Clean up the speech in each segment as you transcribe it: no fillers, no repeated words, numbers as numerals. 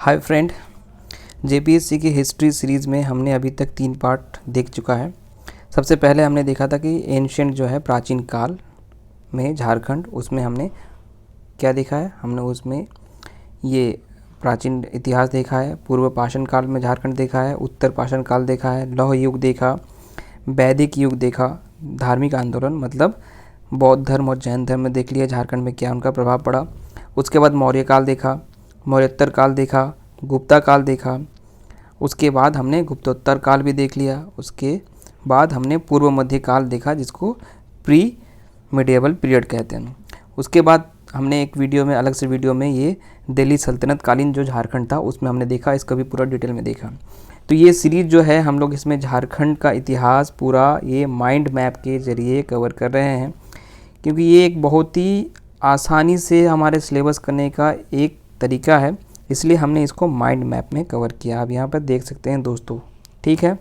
Hi friend, JPSC की history series में हमने अभी तक 3 पार्ट देख चुका है। सबसे पहले हमने देखा था कि एंशिएंट जो है प्राचीन काल में झारखंड, उसमें हमने क्या देखा है, हमने उसमें ये प्राचीन इतिहास देखा है। पूर्व पाषाण काल में झारखंड देखा है, उत्तर पाषाण काल देखा है, लौह युग देखा, वैदिक युग देखा, धार्मिक आंदोलन मतलब बौद्ध धर्म और जैन धर्म में देख लिया झारखंड में क्या उनका प्रभाव पड़ा। उसके बाद मौर्य काल देखा, मौर्योत्तर काल देखा, गुप्ता काल देखा, उसके बाद हमने गुप्तोत्तर काल भी देख लिया। उसके बाद हमने पूर्व मध्य काल देखा जिसको प्री मिडिएवल पीरियड कहते हैं। उसके बाद हमने एक वीडियो में, अलग से वीडियो में, ये दिल्ली सल्तनत कालीन जो झारखंड था उसमें हमने देखा, इसका भी पूरा डिटेल में देखा। तो ये सीरीज़ जो है हम लोग इसमें झारखंड का इतिहास पूरा ये माइंड मैप के ज़रिए कवर कर रहे हैं, क्योंकि ये एक बहुत ही आसानी से हमारे सिलेबस करने का एक तरीका है, इसलिए हमने इसको माइंड मैप में कवर किया। आप यहाँ पर देख सकते हैं दोस्तों, ठीक है।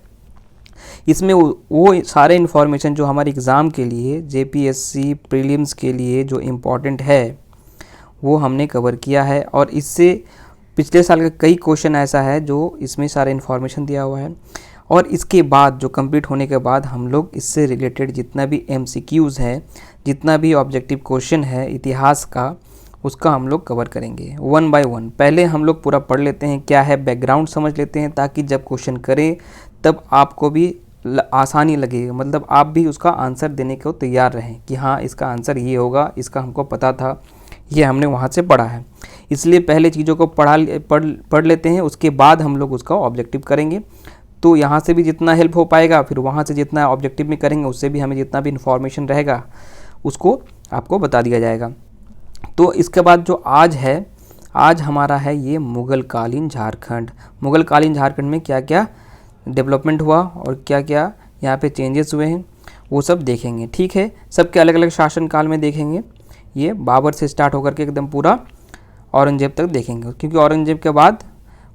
इसमें वो सारे इन्फॉर्मेशन जो हमारे एग्ज़ाम के लिए, जेपीएससी प्रीलिम्स के लिए जो इम्पोर्टेंट है वो हमने कवर किया है। और इससे पिछले साल का कई क्वेश्चन ऐसा है जो इसमें सारे इन्फॉर्मेशन दिया हुआ है। और इसके बाद जो कंप्लीट होने के बाद हम लोग इससे रिलेटेड जितना भी एमसीक्यूज़ है, जितना भी ऑब्जेक्टिव क्वेश्चन है इतिहास का, उसका हम लोग कवर करेंगे वन बाय वन। पहले हम लोग पूरा पढ़ लेते हैं, क्या है बैकग्राउंड समझ लेते हैं, ताकि जब क्वेश्चन करें तब आपको भी आसानी लगे, मतलब आप भी उसका आंसर देने को तैयार रहें कि हाँ इसका आंसर ये होगा, इसका हमको पता था, ये हमने वहाँ से पढ़ा है। इसलिए पहले चीज़ों को पढ़ लेते हैं, उसके बाद हम लोग उसका ऑब्जेक्टिव करेंगे। तो यहाँ से भी जितना हेल्प हो पाएगा, फिर वहाँ से जितना ऑब्जेक्टिव में करेंगे उससे भी हमें जितना भी इन्फॉर्मेशन रहेगा उसको आपको बता दिया जाएगा। तो इसके बाद जो आज है, आज हमारा है ये मुग़ल कालीन झारखंड। मुग़ल कालीन झारखंड में क्या क्या डेवलपमेंट हुआ और क्या क्या यहाँ पे चेंजेस हुए हैं वो सब देखेंगे, ठीक है। सबके अलग अलग शासन काल में देखेंगे। ये बाबर से स्टार्ट होकर के एकदम पूरा औरंगजेब तक देखेंगे, क्योंकि औरंगजेब के बाद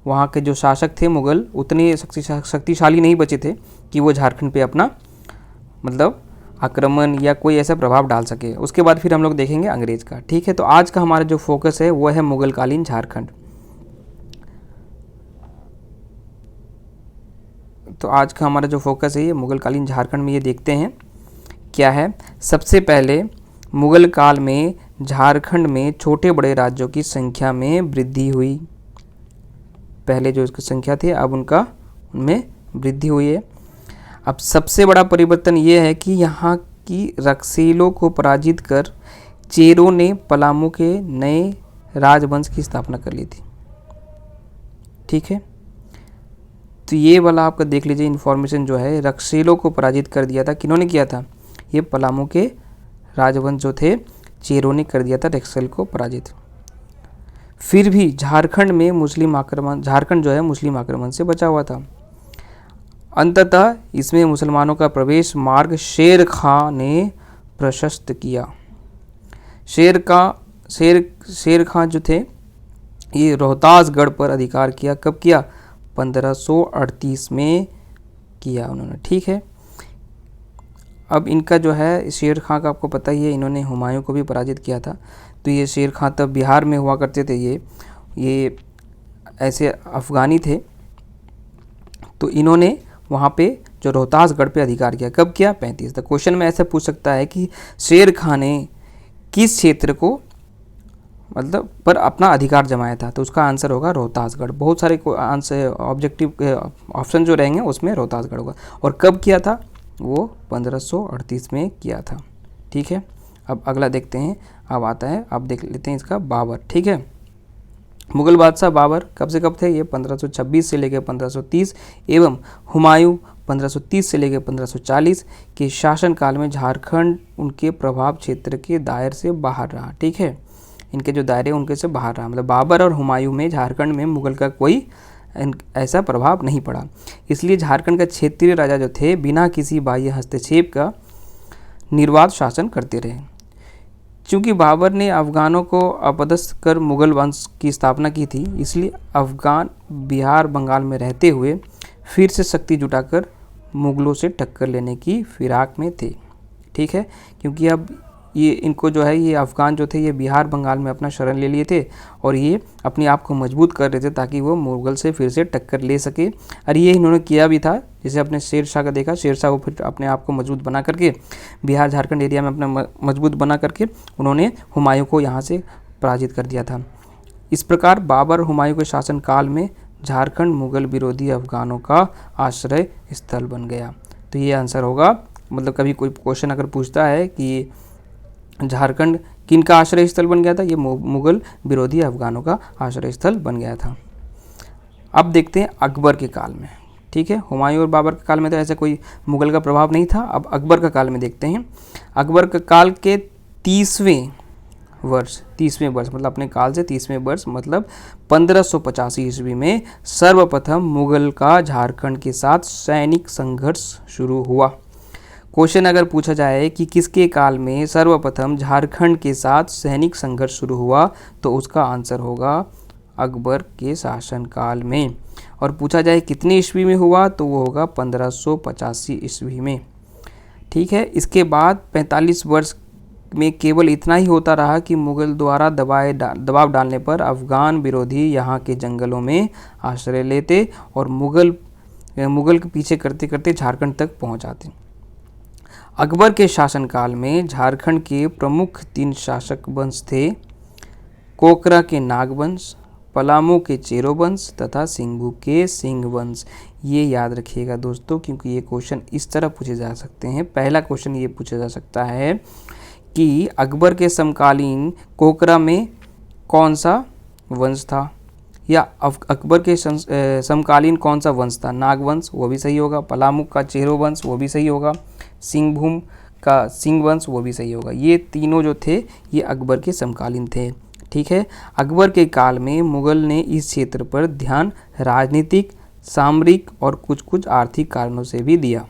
वहाँ के जो शासक थे मुग़ल उतने शक्तिशाली नहीं बचे थे कि वो झारखंड पे अपना मतलब आक्रमण या कोई ऐसा प्रभाव डाल सके। उसके बाद फिर हम लोग देखेंगे अंग्रेज़ का, ठीक है। तो आज का हमारा जो फोकस है वो है मुग़ल कालीन झारखंड। तो आज का हमारा जो फोकस है ये मुग़ल कालीन झारखंड में, ये देखते हैं क्या है। सबसे पहले मुग़ल काल में झारखंड में छोटे बड़े राज्यों की संख्या में वृद्धि हुई। पहले जो इसकी संख्या थी अब उनमें वृद्धि हुई है। अब सबसे बड़ा परिवर्तन ये है कि यहाँ की रक्सेलों को पराजित कर चेरों ने पलामू के नए राजवंश की स्थापना कर ली थी, ठीक है। तो ये वाला आपका देख लीजिए इन्फॉर्मेशन जो है, रक्सेलों को पराजित कर दिया था। किन्होंने किया था? ये पलामू के राजवंश जो थे चेरों ने कर दिया था रक्सेल को पराजित। फिर भी झारखंड में मुस्लिम आक्रमण, झारखंड जो है मुस्लिम आक्रमण से बचा हुआ था। अंततः इसमें मुसलमानों का प्रवेश मार्ग शेर खां ने प्रशस्त किया। शेर खां जो थे ये रोहतासगढ़ पर अधिकार किया। कब किया? 1538 में किया उन्होंने, ठीक है। अब इनका जो है शेर खां का आपको पता ही है, इन्होंने हुमायूं को भी पराजित किया था। तो ये शेर खां तब बिहार में हुआ करते थे। ये ऐसे अफ़गानी थे। तो इन्होंने वहाँ पे जो रोहतासगढ़ पे अधिकार किया। कब किया? 35। तो क्वेश्चन में ऐसा पूछ सकता है कि शेर खां ने किस क्षेत्र को मतलब पर अपना अधिकार जमाया था, तो उसका आंसर होगा रोहतासगढ़। बहुत सारे आंसर ऑब्जेक्टिव ऑप्शन जो रहेंगे उसमें रोहतासगढ़ होगा। और कब किया था? वो 1538 में किया था, ठीक है। अब अगला देखते हैं, अब आता है, अब देख लेते हैं इसका बाबर, ठीक है। मुग़ल बादशाह बाबर कब से कब थे? ये 1526 से लेकर 1530 एवं हुमायूं 1530 से लेकर 1540 के शासनकाल में झारखंड उनके प्रभाव क्षेत्र के दायरे से बाहर रहा, ठीक है। इनके जो दायरे उनके से बाहर रहा, मतलब बाबर और हुमायूं में झारखंड में मुग़ल का कोई ऐसा प्रभाव नहीं पड़ा। इसलिए झारखंड का क्षेत्रीय राजा जो थे बिना किसी बाह्य हस्तक्षेप का निर्वाध शासन करते रहे। चूँकि बाबर ने अफ़गानों को अपदस्थ कर मुग़ल वंश की स्थापना की थी, इसलिए अफ़गान बिहार बंगाल में रहते हुए फिर से शक्ति जुटाकर मुग़लों से टक्कर लेने की फिराक में थे, ठीक है। क्योंकि अब ये इनको जो है ये अफ़गान जो थे ये बिहार बंगाल में अपना शरण ले लिए थे और ये अपने आप को मजबूत कर रहे थे ताकि वो मुग़ल से फिर से टक्कर ले सके। और ये इन्होंने किया भी था, जैसे अपने शेर शाह का देखा, शेर शाह वो फिर अपने आप को मजबूत बना करके बिहार झारखंड एरिया में अपना मजबूत बना करके उन्होंने हुमायूं को यहाँ से पराजित कर दिया था। इस प्रकार बाबर हुमायूं के शासनकाल में झारखंड मुग़ल विरोधी अफ़गानों का आश्रय स्थल बन गया। तो ये आंसर होगा, मतलब कभी कोई क्वेश्चन अगर पूछता है कि झारखंड किन का आश्रय स्थल बन गया था, ये मुग़ल विरोधी अफ़गानों का आश्रय स्थल बन गया था। अब देखते हैं अकबर के काल में। ठीक है, हुमायूं और बाबर के काल में तो ऐसे कोई मुग़ल का प्रभाव नहीं था। अब अकबर का काल में देखते हैं। अकबर के काल के 30वें वर्ष मतलब अपने काल से 30वें वर्ष मतलब 1585 ईस्वी में सर्वप्रथम मुग़ल का झारखंड के साथ सैनिक संघर्ष शुरू हुआ। क्वेश्चन अगर पूछा जाए कि किसके काल में सर्वप्रथम झारखंड के साथ सैनिक संघर्ष शुरू हुआ, तो उसका आंसर होगा अकबर के शासनकाल में। और पूछा जाए कितनी ईस्वी में हुआ, तो वो होगा 1585 ईस्वी में। ठीक है, इसके बाद 45 वर्ष में केवल इतना ही होता रहा कि मुग़ल द्वारा दबाव डालने पर अफ़गान विरोधी यहाँ के जंगलों में आश्रय लेते और मुग़ल के पीछे करते करते झारखंड तक पहुँच जाते। अकबर के शासनकाल में झारखंड के प्रमुख 3 शासक वंश थे, कोकरा के नाग वंश, पलामू के चेरो वंश तथा सिंघू के सिंह वंश। ये याद रखिएगा दोस्तों, क्योंकि ये क्वेश्चन इस तरह पूछे जा सकते हैं। पहला क्वेश्चन ये पूछा जा सकता है कि अकबर के समकालीन कोकरा में कौन सा वंश था, या अकबर के समकालीन कौन सा वंश था, नाग वंश, वो भी सही होगा। पलामू का चेरो वंश, वो भी सही होगा। सिंहभूम का सिंह वंश, वो भी सही होगा। ये तीनों जो थे ये अकबर के समकालीन थे। ठीक है, अकबर के काल में मुग़ल ने इस क्षेत्र पर ध्यान राजनीतिक, सामरिक और कुछ आर्थिक कारणों से भी दिया।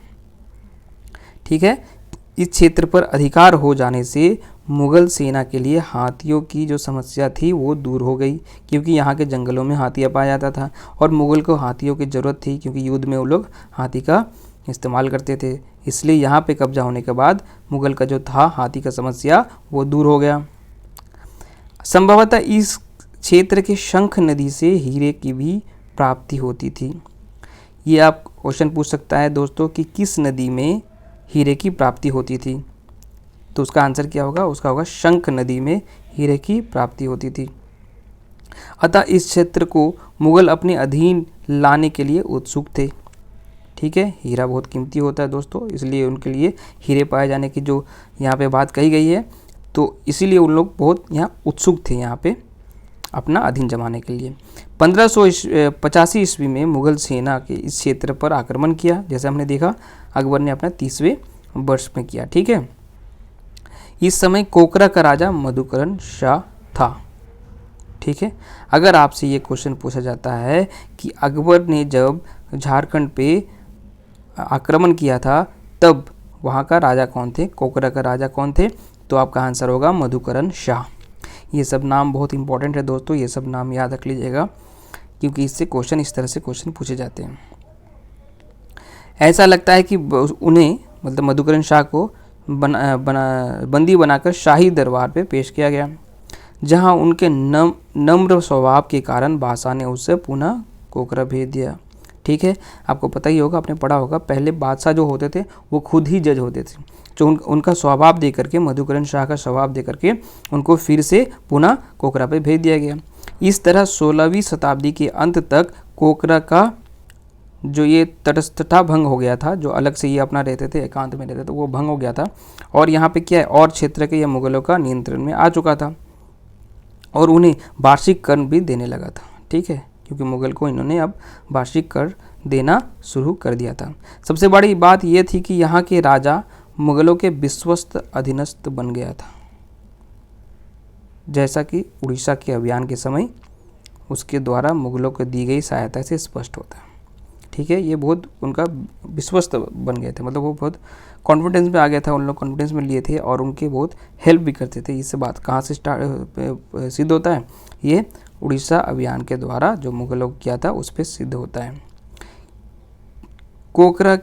ठीक है, इस क्षेत्र पर अधिकार हो जाने से मुग़ल सेना के लिए हाथियों की जो समस्या थी वो दूर हो गई, क्योंकि यहाँ के जंगलों में हाथियाँ पाया जाता था और मुग़ल को हाथियों की ज़रूरत थी, क्योंकि युद्ध में वो लोग हाथी का इस्तेमाल करते थे। इसलिए यहाँ पे कब्जा होने के बाद मुग़ल का जो था हाथी का समस्या वो दूर हो गया। संभवतः इस क्षेत्र के शंख नदी से हीरे की भी प्राप्ति होती थी। ये आप क्वेश्चन पूछ सकता है दोस्तों कि किस नदी में हीरे की प्राप्ति होती थी, तो उसका आंसर क्या होगा, उसका होगा शंख नदी में हीरे की प्राप्ति होती थी। अतः इस क्षेत्र को मुग़ल अपने अधीन लाने के लिए उत्सुक थे। ठीक है, हीरा बहुत कीमती होता है दोस्तों, इसलिए उनके लिए हीरे पाए जाने की जो यहाँ पे बात कही गई है, तो इसीलिए उन लोग बहुत यहाँ उत्सुक थे यहाँ पे अपना अधीन जमाने के लिए। 1585 ईस्वी में मुग़ल सेना के इस क्षेत्र पर आक्रमण किया, जैसे हमने देखा अकबर ने अपना 30वें वर्ष में किया। ठीक है, इस समय कोकरा का राजा मधुकरण शाह था। ठीक है, अगर आपसे ये क्वेश्चन पूछा जाता है कि अकबर ने जब झारखंड पे आक्रमण किया था तब वहाँ का राजा कौन थे, कोकरा का राजा कौन थे, तो आपका आंसर होगा मधुकरण शाह। ये सब नाम बहुत इंपॉर्टेंट है दोस्तों, ये सब नाम याद रख लीजिएगा, क्योंकि इससे क्वेश्चन इस तरह से क्वेश्चन पूछे जाते हैं। ऐसा लगता है कि उन्हें मतलब मधुकरण शाह को बंदी बनाकर शाही दरबार पे पेश किया गया, जहां उनके नम्र स्वभाव के कारण बादशाह ने उससे पुनः कोकरा भेज दिया। ठीक है, आपको पता ही होगा, आपने पढ़ा होगा, पहले बादशाह जो होते थे वो खुद ही जज होते थे, जो उनका स्वभाव दे करके, मधुकरण शाह का स्वभाव दे करके उनको फिर से पुनः कोकरा पे भेज दिया गया। इस तरह 16वीं शताब्दी के अंत तक कोकरा का जो ये तटस्थता भंग हो गया था, जो अलग से ये अपना रहते थे, एकांत में रहते थे, वो भंग हो गया था और यहाँ पे क्या है, और क्षेत्र के या मुग़लों का नियंत्रण में आ चुका था और उन्हें वार्षिक कर भी देने लगा था। ठीक है, क्योंकि मुग़ल को इन्होंने अब वार्षिक कर देना शुरू कर दिया था। सबसे बड़ी बात यह थी कि यहाँ के राजा मुग़लों के विश्वस्त अधीनस्थ बन गया था, जैसा कि उड़ीसा के अभियान के समय उसके द्वारा मुग़लों को दी गई सहायता से स्पष्ट होता है। ठीक है, ये बहुत उनका विश्वस्त बन गए थे, मतलब वो बहुत कॉन्फिडेंस में आ गया था, उन लोग कॉन्फिडेंस में लिए थे और उनके बहुत हेल्प भी करते थे। इससे बात कहाँ से सिद्ध होता है, ये उड़ीसा अभियान के द्वारा जो मुग़लों को किया था उस पर सिद्ध होता है। कोकरा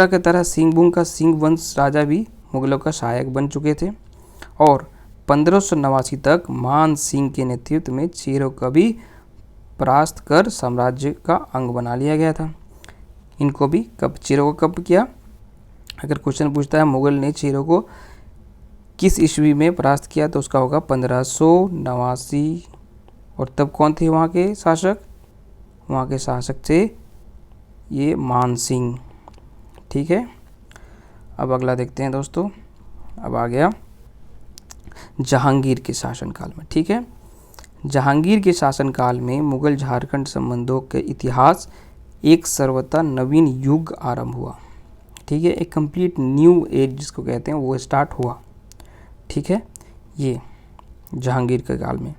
के तरह सिंहभूम का सिंह वंश राजा भी मुग़लों का सहायक बन चुके थे। और 1589 तक मान सिंह के नेतृत्व में चेरों का भी परास्त कर साम्राज्य का अंग बना लिया गया था। इनको भी कब, चेरों को कब किया? अगर क्वेश्चन पूछता है मुगल ने चेरों को किस ईस्वी में परास्त किया तो उसका होगा 1589। और तब कौन थे वहाँ के शासक? वहाँ के शासक थे ये मान सिंह। ठीक है, अब अगला देखते हैं दोस्तों। अब आ गया जहांगीर के शासनकाल में। ठीक है, जहांगीर के शासनकाल में मुगल झारखंड संबंधों के इतिहास एक सर्वथा नवीन युग आरंभ हुआ। ठीक है, एक कंप्लीट न्यू एज जिसको कहते हैं वो स्टार्ट हुआ। ठीक है, ये जहांगीर के काल में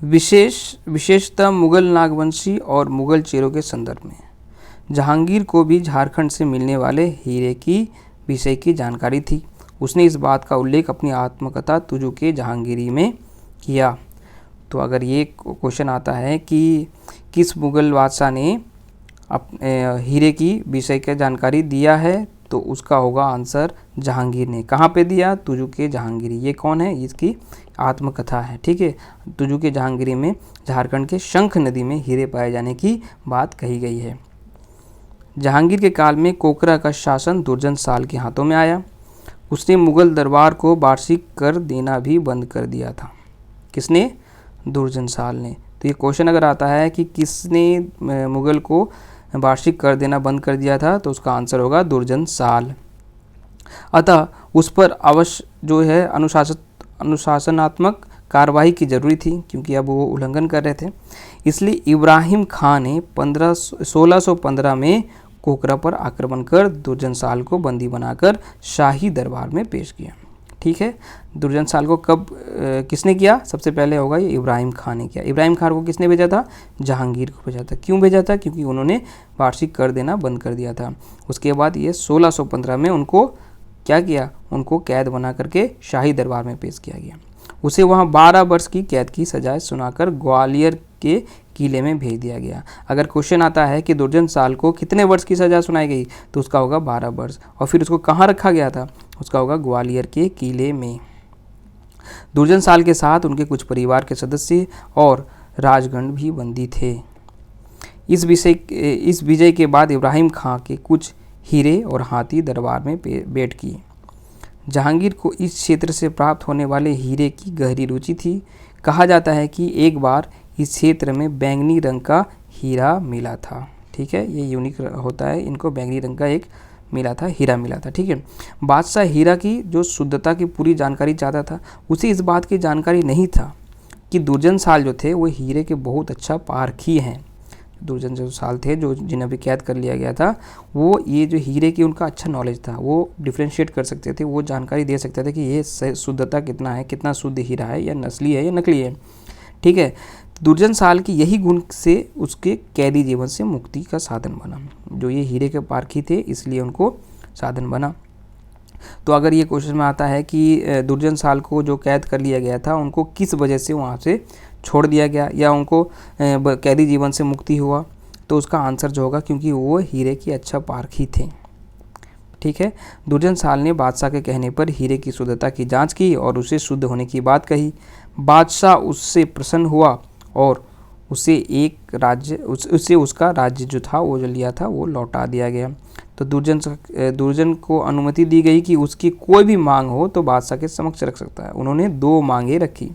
विशेषतः मुगल नागवंशी और मुगल चेरों के संदर्भ में जहांगीर को भी झारखंड से मिलने वाले हीरे की विषय की जानकारी थी। उसने इस बात का उल्लेख अपनी आत्मकथा तुझु के जहांगीरी में किया। तो अगर ये क्वेश्चन आता है कि किस मुगल बादशाह ने हीरे की विषय की जानकारी दिया है तो उसका होगा आंसर जहांगीर ने। कहाँ पे दिया? तुझु के जहांगीरी। ये कौन है? इसकी आत्मकथा है। ठीक है, तुझु के जहांगीरी में झारखंड के शंख नदी में हीरे पाए जाने की बात कही गई है। जहांगीर के काल में कोकरा का शासन दुर्जन साल के हाथों में आया। उसने मुगल दरबार को वार्षिक कर देना भी बंद कर दिया था। किसने? दुर्जन साल ने। तो ये क्वेश्चन अगर आता है कि किसने मुगल को वार्षिक कर देना बंद कर दिया था तो उसका आंसर होगा दुर्जन साल। अतः उस पर अवश्य जो है अनुशासनात्मक कार्रवाई की जरूरी थी क्योंकि अब वो उल्लंघन कर रहे थे। इसलिए इब्राहिम खान ने 1615 में कोकरा पर आक्रमण कर दुर्जन साल को बंदी बनाकर शाही दरबार में पेश किया। ठीक है, दुर्जन साल को कब किसने किया? सबसे पहले होगा ये इब्राहिम खान ने किया। इब्राहिम खान को किसने भेजा था? जहांगीर को भेजा था। क्यों भेजा था? क्योंकि उन्होंने वार्षिक कर देना बंद कर दिया था। उसके बाद ये 1615 में उनको क्या किया? उनको कैद बना करके शाही दरबार में पेश किया गया। उसे वहाँ 12 वर्ष की कैद की सजाए सुनाकर ग्वालियर के किले में भेज दिया गया। अगर क्वेश्चन आता है कि दुर्जन साल को कितने वर्ष की सजा सुनाई गई तो उसका होगा 12 वर्ष। और फिर उसको कहाँ रखा गया था? उसका होगा ग्वालियर के किले में। दुर्जन साल के साथ उनके कुछ परिवार के सदस्य और राजगण भी बंदी थे। इस विजय के बाद इब्राहिम खां के कुछ हीरे और हाथी दरबार में भेंट किए। जहांगीर को इस क्षेत्र से प्राप्त होने वाले हीरे की गहरी रुचि थी। कहा जाता है कि एक बार इस क्षेत्र में बैंगनी रंग का हीरा मिला था। ठीक है, ये यूनिक होता है, इनको बैंगनी रंग का एक मिला था, हीरा मिला था। ठीक है, बादशाह हीरा की जो शुद्धता की पूरी जानकारी चाहता था। उसे इस बात की जानकारी नहीं था कि दुर्जन साल जो थे वो हीरे के बहुत अच्छा पारखी हैं। दुर्जन जो साल थे जो जिन्हें भी कैद कर लिया गया था वो ये जो हीरे की उनका अच्छा नॉलेज था, वो डिफ्रेंशिएट कर सकते थे, वो जानकारी दे सकते थे कि ये शुद्धता कितना है, कितना शुद्ध हीरा है या नस्ली है या नकली है। ठीक है, दुर्जन साल की यही गुण से उसके कैदी जीवन से मुक्ति का साधन बना। जो ये हीरे के पारखी थे इसलिए उनको साधन बना। तो अगर ये क्वेश्चन में आता है कि दुर्जन साल को जो कैद कर लिया गया था उनको किस वजह से वहाँ से छोड़ दिया गया या उनको कैदी जीवन से मुक्ति हुआ तो उसका आंसर जो होगा क्योंकि वो हीरे की अच्छा पारखी थे। ठीक है, दुर्जन साल ने बादशाह के कहने पर हीरे की शुद्धता की जांच की और उसे शुद्ध होने की बात कही। बादशाह उससे प्रसन्न हुआ और उसे उसका राज्य जो था वो जो लिया था वो लौटा दिया गया। तो दुर्जन को अनुमति दी गई कि उसकी कोई भी मांग हो तो बादशाह के समक्ष रख सकता है। उन्होंने 2 मांगे रखी।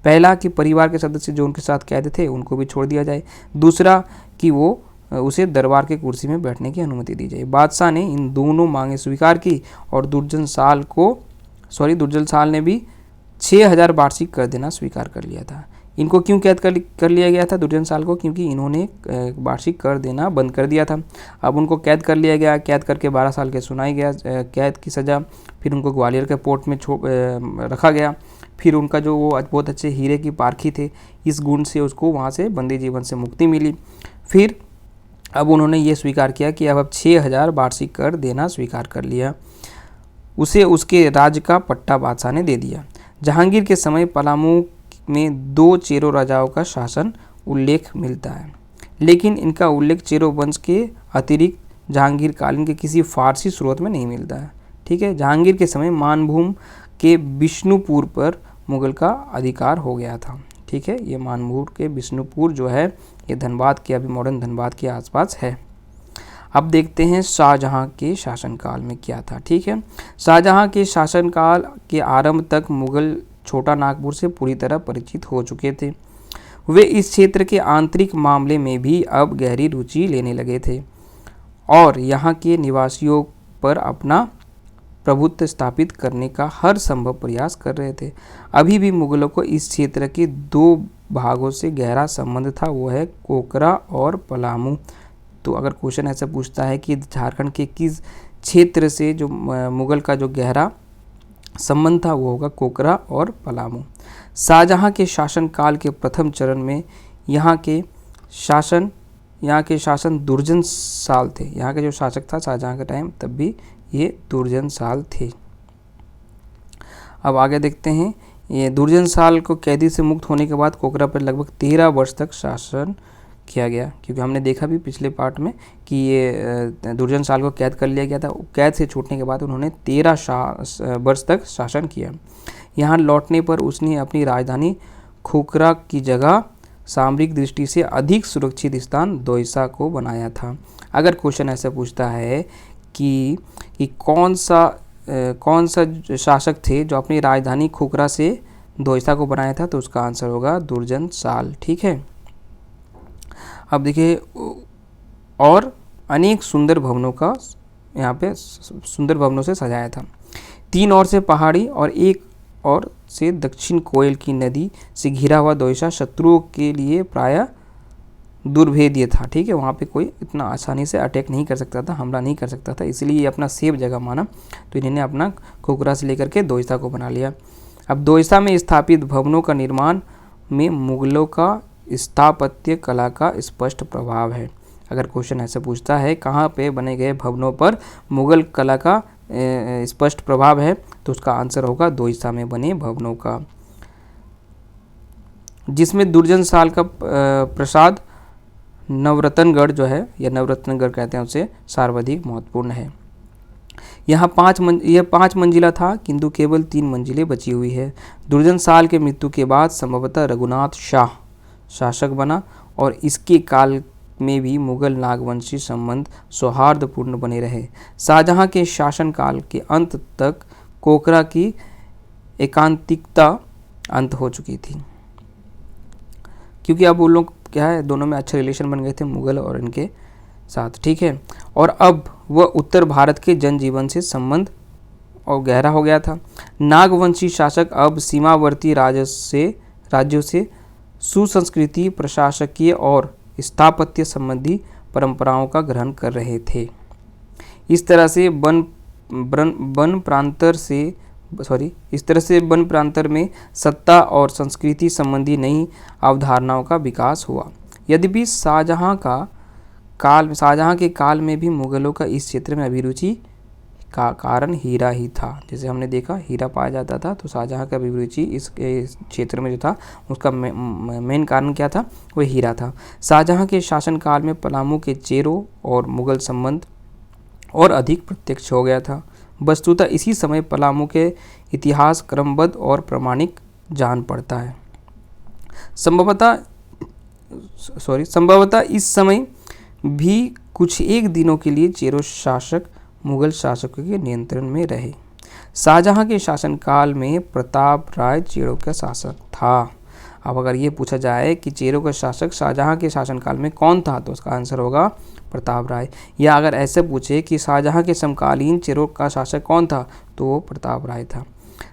पहला कि परिवार के सदस्य जो उनके साथ कैद थे उनको भी छोड़ दिया जाए। दूसरा कि वो उसे दरबार के कुर्सी में बैठने की अनुमति दी जाए। बादशाह ने इन दोनों मांगे स्वीकार की और दुर्जन साल ने भी 6000 वार्षिक कर देना स्वीकार कर लिया था। इनको क्यों कैद कर लिया गया था दुर्जन साल को? क्योंकि इन्होंने वार्षिक कर देना बंद कर दिया था। अब उनको कैद कर लिया गया, कैद करके 12 साल के सुनाई गया कैद की सज़ा। फिर उनको ग्वालियर के पोर्ट में रखा गया। फिर उनका जो वो बहुत अच्छे हीरे की पारखी थे इस गुण से उसको वहाँ से बंदी जीवन से मुक्ति मिली। फिर अब उन्होंने ये स्वीकार किया कि अब 6000 वार्षिक कर देना स्वीकार कर लिया। उसे उसके राज्य का पट्टा बादशाह ने दे दिया। जहांगीर के समय पलामू में 2 चेरो राजाओं का शासन उल्लेख मिलता है, लेकिन इनका उल्लेख चेरो वंश के अतिरिक्त जहांगीर कालीन के किसी फारसी स्रोत में नहीं मिलता है। ठीक है, जहांगीर के समय मानभूम के बिष्णुपुर पर मुगल का अधिकार हो गया था। ठीक है, ये मानभूर के बिष्णुपुर जो है ये धनबाद के, अभी मॉडर्न धनबाद के आसपास है। अब देखते हैं शाहजहां के शासनकाल में क्या था। ठीक है, शाहजहां के शासनकाल के आरंभ तक मुगल छोटा नागपुर से पूरी तरह परिचित हो चुके थे। वे इस क्षेत्र के आंतरिक मामले में भी अब गहरी रुचि लेने लगे थे और यहाँ के निवासियों पर अपना प्रभुत्व स्थापित करने का हर संभव प्रयास कर रहे थे। अभी भी मुगलों को इस क्षेत्र के दो भागों से गहरा संबंध था, वो है कोकरा और पलामू। तो अगर क्वेश्चन ऐसा पूछता है कि झारखंड के किस क्षेत्र से जो मुगल का जो गहरा संबंध था वो होगा कोकरा और पलामू। शाहजहां के शासनकाल के प्रथम चरण में यहाँ के शासन दुर्जन साल थे। यहाँ के जो शासक था शाहजहां के टाइम, तब भी ये दुर्जन साल थे। अब आगे देखते हैं, ये दुर्जन साल को कैदी से मुक्त होने के बाद कोकरा पर लगभग 13 वर्ष तक शासन किया गया, क्योंकि हमने देखा भी पिछले पार्ट में कि ये दुर्जन साल को कैद कर लिया गया था। कैद से छूटने के बाद उन्होंने 13 वर्ष तक शासन किया। यहाँ लौटने पर उसने अपनी राजधानी खोखरा की जगह सामरिक दृष्टि से अधिक सुरक्षित स्थान दोईसा को बनाया था। अगर क्वेश्चन ऐसा पूछता है कि कौन सा शासक थे जो अपनी राजधानी खोखरा से दोईसा को बनाया था, तो उसका आंसर होगा दुर्जन साल। ठीक है, अब देखिए, और अनेक सुंदर भवनों का यहाँ पे सुंदर भवनों से सजाया था। 3 ओर से पहाड़ी और एक और से दक्षिण कोयल की नदी से घिरा हुआ दोईसा शत्रुओं के लिए प्रायः दुर्भेद्य था। ठीक है, वहाँ पे कोई इतना आसानी से अटैक नहीं कर सकता था, हमला नहीं कर सकता था, इसलिए ये अपना सेफ जगह माना, तो इन्होंने अपना खोखरा से लेकर के दोईसा को बना लिया। अब दोईसा में स्थापित भवनों का निर्माण में मुगलों का स्थापत्य कला का स्पष्ट प्रभाव है। अगर क्वेश्चन ऐसे पूछता है कहाँ पे बने गए भवनों पर मुगल कला का स्पष्ट प्रभाव है, तो उसका आंसर होगा दोईसा में बने भवनों का, जिसमें दुर्जन साल का प्रसाद नवरत्नगढ़ जो है, या नवरत्नगढ़ कहते हैं उसे, सर्वाधिक महत्वपूर्ण है। यह 5 मंजिला था, किंतु केवल 3 मंजिलें बची हुई है। दुर्जन साल के मृत्यु के बाद संभवतः रघुनाथ शाह शासक बना और इसके काल में भी मुगल नागवंशी संबंध सौहार्दपूर्ण बने रहे। शाहजहां के शासनकाल के अंत तक कोकरा की एकांतिकता अंत हो चुकी थी, क्योंकि अब उन लोग क्या है, दोनों में अच्छे रिलेशन बन गए थे मुगल और इनके साथ। ठीक है, और अब वह उत्तर भारत के जनजीवन से संबंध और गहरा हो गया था। नागवंशी शासक अब सीमावर्ती राज्यों से सुसंस्कृति, प्रशासकीय और स्थापत्य संबंधी परंपराओं का ग्रहण कर रहे थे। इस तरह से वन प्रांतर में सत्ता और संस्कृति संबंधी नई अवधारणाओं का विकास हुआ। यद्यपि शाहजहां के काल में भी मुगलों का इस क्षेत्र में अभिरुचि का कारण हीरा ही था। जैसे हमने देखा हीरा पाया जाता था, तो शाहजहां का अभिरुचि इस क्षेत्र में जो था उसका मेन कारण क्या था, वह हीरा था। शाहजहां के शासनकाल में पलामू के चेरों और मुगल संबंध और अधिक प्रत्यक्ष हो गया था। वस्तुतः इसी समय पलामू के इतिहास क्रमबद्ध और प्रामाणिक जान पड़ता है। संभवतः इस समय भी कुछ एक दिनों के लिए चेरो शासक मुगल शासकों के नियंत्रण में रहे। शाहजहां के शासनकाल में प्रताप राय चेरों का शासक था। अब अगर ये पूछा जाए कि चेरों का शासक शाहजहां के शासनकाल में कौन था, तो उसका आंसर होगा प्रताप राय। या अगर ऐसे पूछे कि शाहजहां के समकालीन चेरों का शासक कौन था, तो वो प्रताप राय था।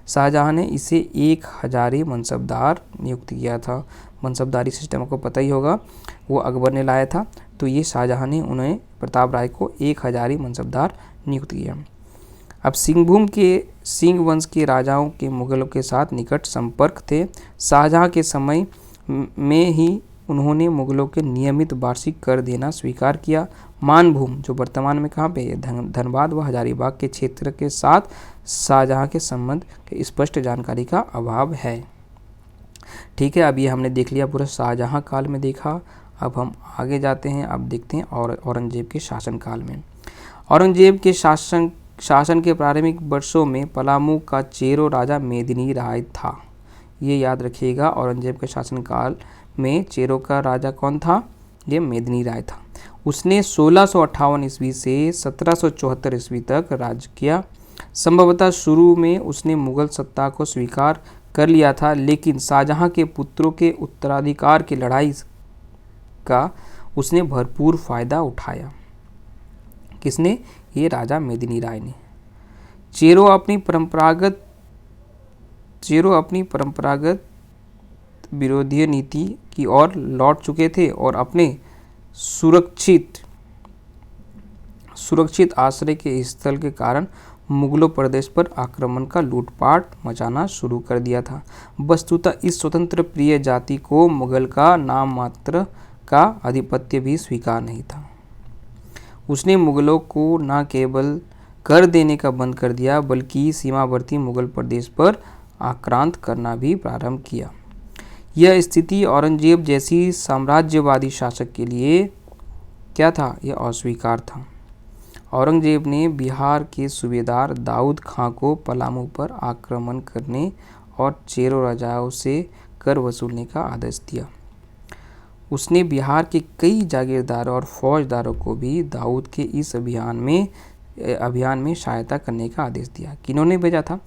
शाहजहां ने इसे 1000 मनसबदार नियुक्त किया था। मनसबदारी सिस्टम आपको पता ही होगा, वो अकबर ने लाया था, तो ये शाहजहां ने उन्हें प्रताप राय को 1000 मनसबदार नियुक्त किया। अब सिंहभूम के सिंह वंश के राजाओं के मुगलों के साथ निकट संपर्क थे। शाहजहां के समय में ही उन्होंने मुगलों के नियमित वार्षिक कर देना स्वीकार किया। मानभूम जो वर्तमान में कहाँ पे है, धनबाद व हजारीबाग के क्षेत्र के साथ शाहजहां के संबंध की स्पष्ट जानकारी का अभाव है। ठीक है, अब ये हमने देख लिया पूरा शाहजहां काल में देखा। अब हम आगे जाते हैं, अब देखते हैं और औरंगजेब के शासनकाल में। औरंगजेब के शासन शासन के प्रारंभिक वर्षों में पलामू का चेरो राजा मेदिनी राय था। ये याद रखिएगा, औरंगजेब के शासनकाल में चेरो का राजा कौन था? ये मेदिनी राय था। उसने 1658 ईस्वी से 1774 ईस्वी तक राज्य किया। संभवतः शुरू में उसने मुगल सत्ता को स्वीकार कर लिया था, लेकिन शाहजहां के पुत्रों के उत्तराधिकार की लड़ाई का उसने भरपूर फायदा उठाया। किसने? ये राजा मेदिनी राय ने। चेरो अपनी परंपरागत विरोधी नीति की ओर लौट चुके थे और अपने सुरक्षित आश्रय के स्थल के कारण मुगलों प्रदेश पर आक्रमण का लूटपाट मचाना शुरू कर दिया था। वस्तुतः इस स्वतंत्र प्रिय जाति को मुगल का नाम मात्र का आधिपत्य भी स्वीकार नहीं था। उसने मुगलों को न केवल कर देने का बंद कर दिया, बल्कि सीमावर्ती मुगल प्रदेश पर आक्रांत करना भी प्रारंभ किया। यह स्थिति औरंगजेब जैसी साम्राज्यवादी शासक के लिए क्या था? यह अस्वीकार था। औरंगजेब ने बिहार के सूबेदार दाऊद खां को पलामू पर आक्रमण करने और चेरो राजाओं से कर वसूलने का आदेश दिया। उसने बिहार के कई जागीरदारों और फौजदारों को भी दाऊद के इस अभियान में सहायता करने का आदेश दिया। किन्होंने भेजा था?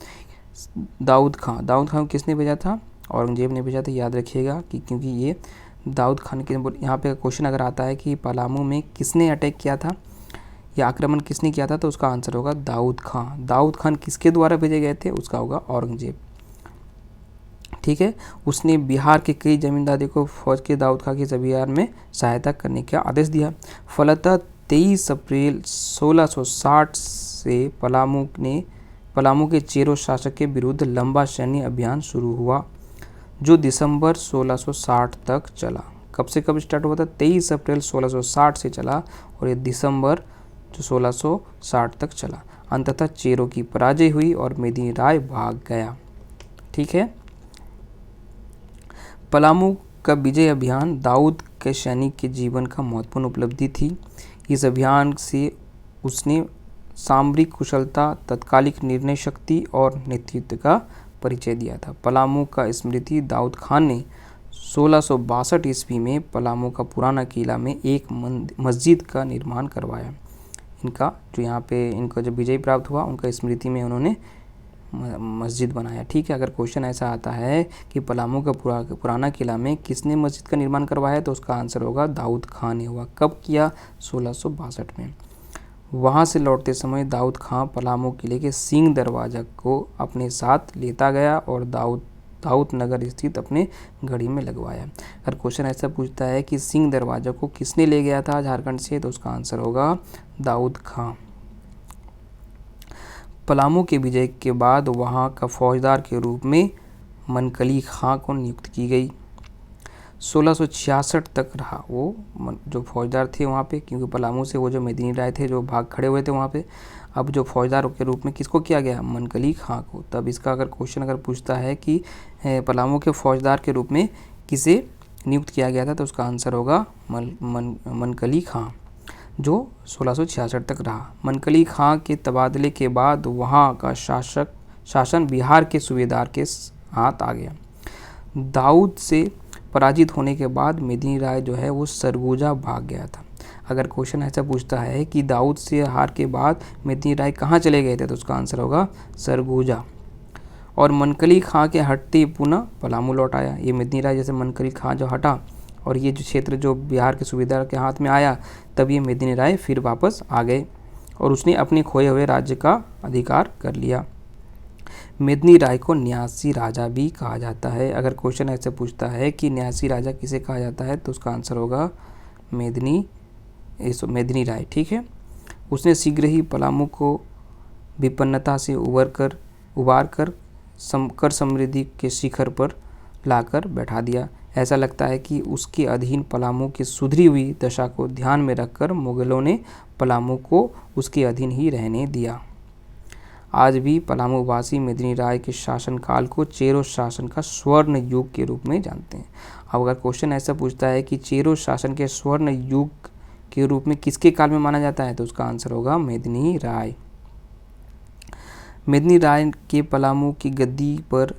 दाऊद खां को किसने भेजा था? औरंगजेब ने भेजा था। याद रखिएगा कि क्योंकि ये दाऊद खान के यहाँ पे क्वेश्चन अगर आता है कि पलामू में किसने अटैक किया था या आक्रमण किसने किया था, तो उसका आंसर होगा दाऊद खां। दाऊद खान किसके द्वारा भेजे गए थे? उसका होगा औरंगजेब। ठीक है। उसने बिहार के कई जमींदारों को फौज के दाऊद खां के इस अभियान में सहायता करने का आदेश दिया। फलतः 23 अप्रैल 1660 से पलामू के चेरो शासक के विरुद्ध लंबा सैन्य अभियान शुरू हुआ, जो दिसंबर 1660 तक चला। कब से कब स्टार्ट हुआ था? 23 अप्रैल 1660 से चला और ये दिसंबर जो 1660 तक चला। अंततः चेरो की पराजय हुई और मेदिनी राय भाग गया। ठीक है। पलामू का विजय अभियान दाऊद के सैनिक के जीवन का महत्वपूर्ण उपलब्धि थी। इस अभियान से उसने सामरिक कुशलता, तत्कालिक निर्णय शक्ति और नेतृत्व का परिचय दिया था। पलामू का स्मृति दाऊद खान ने 1662 ईस्वी में पलामू का पुराना किला में एक मस्जिद का निर्माण करवाया। इनका जो यहाँ पे इनका जब विजय प्राप्त हुआ, उनका स्मृति में उन्होंने मस्जिद बनाया। ठीक है। अगर क्वेश्चन ऐसा आता है कि पलामू का पुराना किला में किसने मस्जिद का निर्माण करवाया, तो उसका आंसर होगा दाऊद खान ने हुआ। कब किया? 1662 में। वहाँ से लौटते समय दाऊद खां पलामू किले के सिंह दरवाजा को अपने साथ लेता गया और दाऊद नगर स्थित अपने गढ़ी में लगवाया। अगर क्वेश्चन ऐसा पूछता है कि सिंह दरवाजा को किसने ले गया था झारखंड से, तो उसका आंसर होगा दाऊद खां। पलामू के विजय के बाद वहाँ का फौजदार के रूप में मनकली खां को नियुक्त की गई। 1666 तक रहा वो जो फौजदार थे वहाँ पे, क्योंकि पलामू से वो जो मेदिनी राय थे जो भाग खड़े हुए थे वहाँ पे, अब जो फौजदार के रूप में किसको किया गया? मनकली खां को। तब इसका अगर क्वेश्चन अगर पूछता है कि पलामू के फौजदार के रूप में किसे नियुक्त किया गया था, तो उसका आंसर होगा मनकली खां, जो 1666 तक रहा। मनकली खां के तबादले के बाद वहाँ का शासन बिहार के सूबेदार के हाथ आ गया। दाऊद से पराजित होने के बाद मेदिनी राय जो है वो सरगुजा भाग गया था। अगर क्वेश्चन ऐसा पूछता है कि दाऊद से हार के बाद मेदिनी राय कहाँ चले गए थे, तो उसका आंसर होगा सरगुजा। और मनकली खां के हटते पुनः पलामू लौट आया। ये मेदिनी राय जैसे मनकली खां जो हटा और ये जो क्षेत्र जो बिहार के सूबेदार के हाथ में आया, तब ये मेदिनी राय फिर वापस आ गए और उसने अपने खोए हुए राज्य का अधिकार कर लिया। मेदिनी राय को न्यासी राजा भी कहा जाता है। अगर क्वेश्चन ऐसे पूछता है कि न्यासी राजा किसे कहा जाता है, तो उसका आंसर होगा मेदिनी राय। ठीक है। उसने शीघ्र ही पलामू को विपन्नता से उबार कर समृद्धि के शिखर पर लाकर बैठा दिया। ऐसा लगता है कि उसके अधीन पलामू की सुधरी हुई दशा को ध्यान में रखकर मुगलों ने पलामू को उसके अधीन ही रहने दिया। आज भी पलामू वासी मेदिनी राय के शासनकाल को चेरो शासन का स्वर्ण युग के रूप में जानते हैं। अब अगर क्वेश्चन ऐसा पूछता है कि चेरो शासन के स्वर्ण युग के रूप में किसके काल में माना जाता है, तो उसका आंसर होगा मेदिनी राय। मेदिनी राय के पलामू की गद्दी पर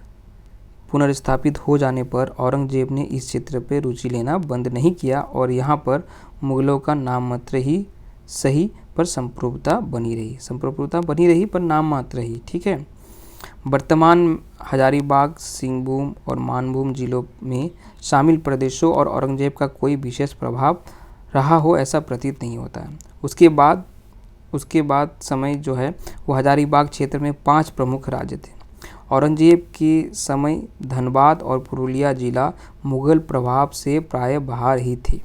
पुनर्स्थापित हो जाने पर औरंगजेब ने इस क्षेत्र पर रुचि लेना बंद नहीं किया और यहाँ पर मुगलों का नाम मात्र ही सही पर संप्रभुता बनी रही पर नाम मात्र ही। ठीक है। वर्तमान हजारीबाग, सिंहभूम और मानभूम जिलों में शामिल प्रदेशों और औरंगजेब का कोई विशेष प्रभाव रहा हो ऐसा प्रतीत नहीं होता है। उसके बाद समय जो है वो हजारीबाग क्षेत्र में 5 प्रमुख राज्य थे। औरंगजेब के समय धनबाद और पुरुलिया जिला मुगल प्रभाव से प्राय बाहर ही थे।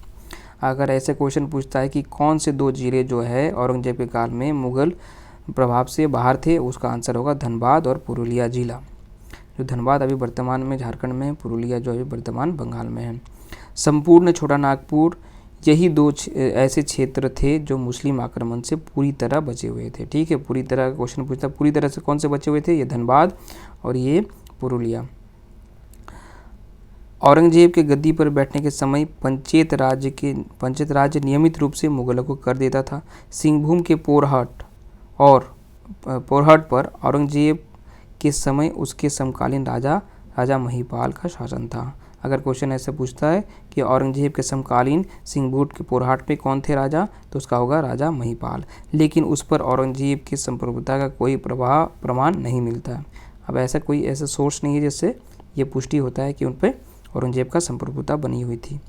अगर ऐसे क्वेश्चन पूछता है कि कौन से 2 जिले जो है औरंगजेब के काल में मुगल प्रभाव से बाहर थे, उसका आंसर होगा धनबाद और पुरुलिया जिला। जो धनबाद अभी वर्तमान में झारखंड में, पुरुलिया जो अभी वर्तमान बंगाल में है। संपूर्ण छोटा नागपुर, यही 2 ऐसे क्षेत्र थे जो मुस्लिम आक्रमण से पूरी तरह बचे हुए थे। ठीक है, पूरी तरह का क्वेश्चन पूछता, पूरी तरह से कौन से बचे हुए थे? ये धनबाद और ये पुरुलिया। औरंगजेब के गद्दी पर बैठने के समय पंचेत राज्य नियमित रूप से मुगलों को कर देता था। सिंहभूम के पोरहट पर औरंगजेब के समय उसके समकालीन राजा महिपाल का शासन था। अगर क्वेश्चन ऐसे पूछता है कि औरंगजेब के समकालीन सिंहभूम के पोरहट पे कौन थे राजा, तो उसका होगा राजा महिपाल। लेकिन उस पर औरंगजेब की संप्रभुता का कोई प्रमाण नहीं मिलता। अब ऐसा सोर्स नहीं है जिससे ये पुष्टि होता है कि उन पर औरंगजेब का संप्रभुता बनी हुई थी,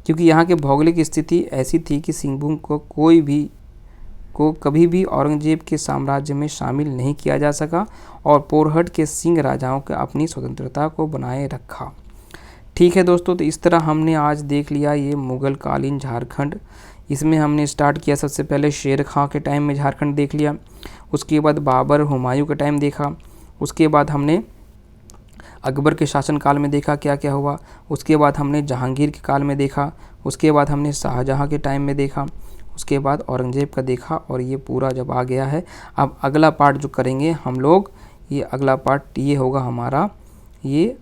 क्योंकि यहाँ की भौगोलिक स्थिति ऐसी थी कि सिंहभूम को कभी भी औरंगजेब के साम्राज्य में शामिल नहीं किया जा सका और पोरहट के सिंह राजाओं के अपनी स्वतंत्रता को बनाए रखा। ठीक है दोस्तों, तो इस तरह हमने आज देख लिया ये मुगल कालीन झारखंड। इसमें हमने स्टार्ट किया सबसे पहले शेर खां के टाइम में झारखंड देख लिया, उसके बाद बाबर हुमायूं का टाइम देखा, उसके बाद हमने अकबर के शासनकाल में देखा क्या क्या हुआ, उसके बाद हमने जहांगीर के काल में देखा, उसके बाद हमने शाहजहां के टाइम में देखा, उसके बाद औरंगजेब का देखा। और ये पूरा जब आ गया है, अब अगला पार्ट जो करेंगे हम लोग, ये अगला पार्ट ये होगा हमारा ये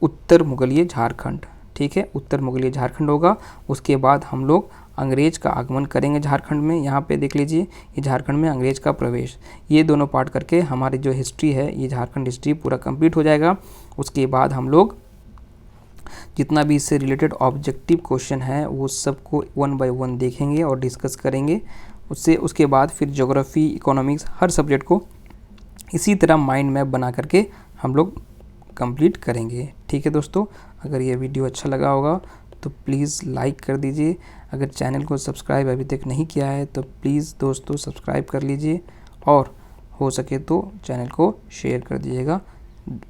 उत्तर मुगलीय झारखंड। ठीक है, उत्तर मुगलीय झारखंड होगा। उसके बाद हम लोग अंग्रेज का आगमन करेंगे झारखंड में। यहाँ पे देख लीजिए, ये झारखंड में अंग्रेज का प्रवेश। ये दोनों पार्ट करके हमारी जो हिस्ट्री है, ये झारखंड हिस्ट्री पूरा कंप्लीट हो जाएगा। उसके बाद हम लोग जितना भी इससे रिलेटेड ऑब्जेक्टिव क्वेश्चन है वो सबको 1 बाय 1 देखेंगे और डिस्कस करेंगे। उसके बाद फिर ज्योग्राफी, इकोनॉमिक्स, हर सब्जेक्ट को इसी तरह माइंड मैप बना करके हम लोग कंप्लीट करेंगे। ठीक है दोस्तों, अगर ये वीडियो अच्छा लगा होगा तो प्लीज़ लाइक कर दीजिए। अगर चैनल को सब्सक्राइब अभी तक नहीं किया है तो प्लीज़ दोस्तों सब्सक्राइब कर लीजिए और हो सके तो चैनल को शेयर कर दीजिएगा।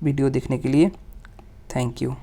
वीडियो देखने के लिए थैंक यू।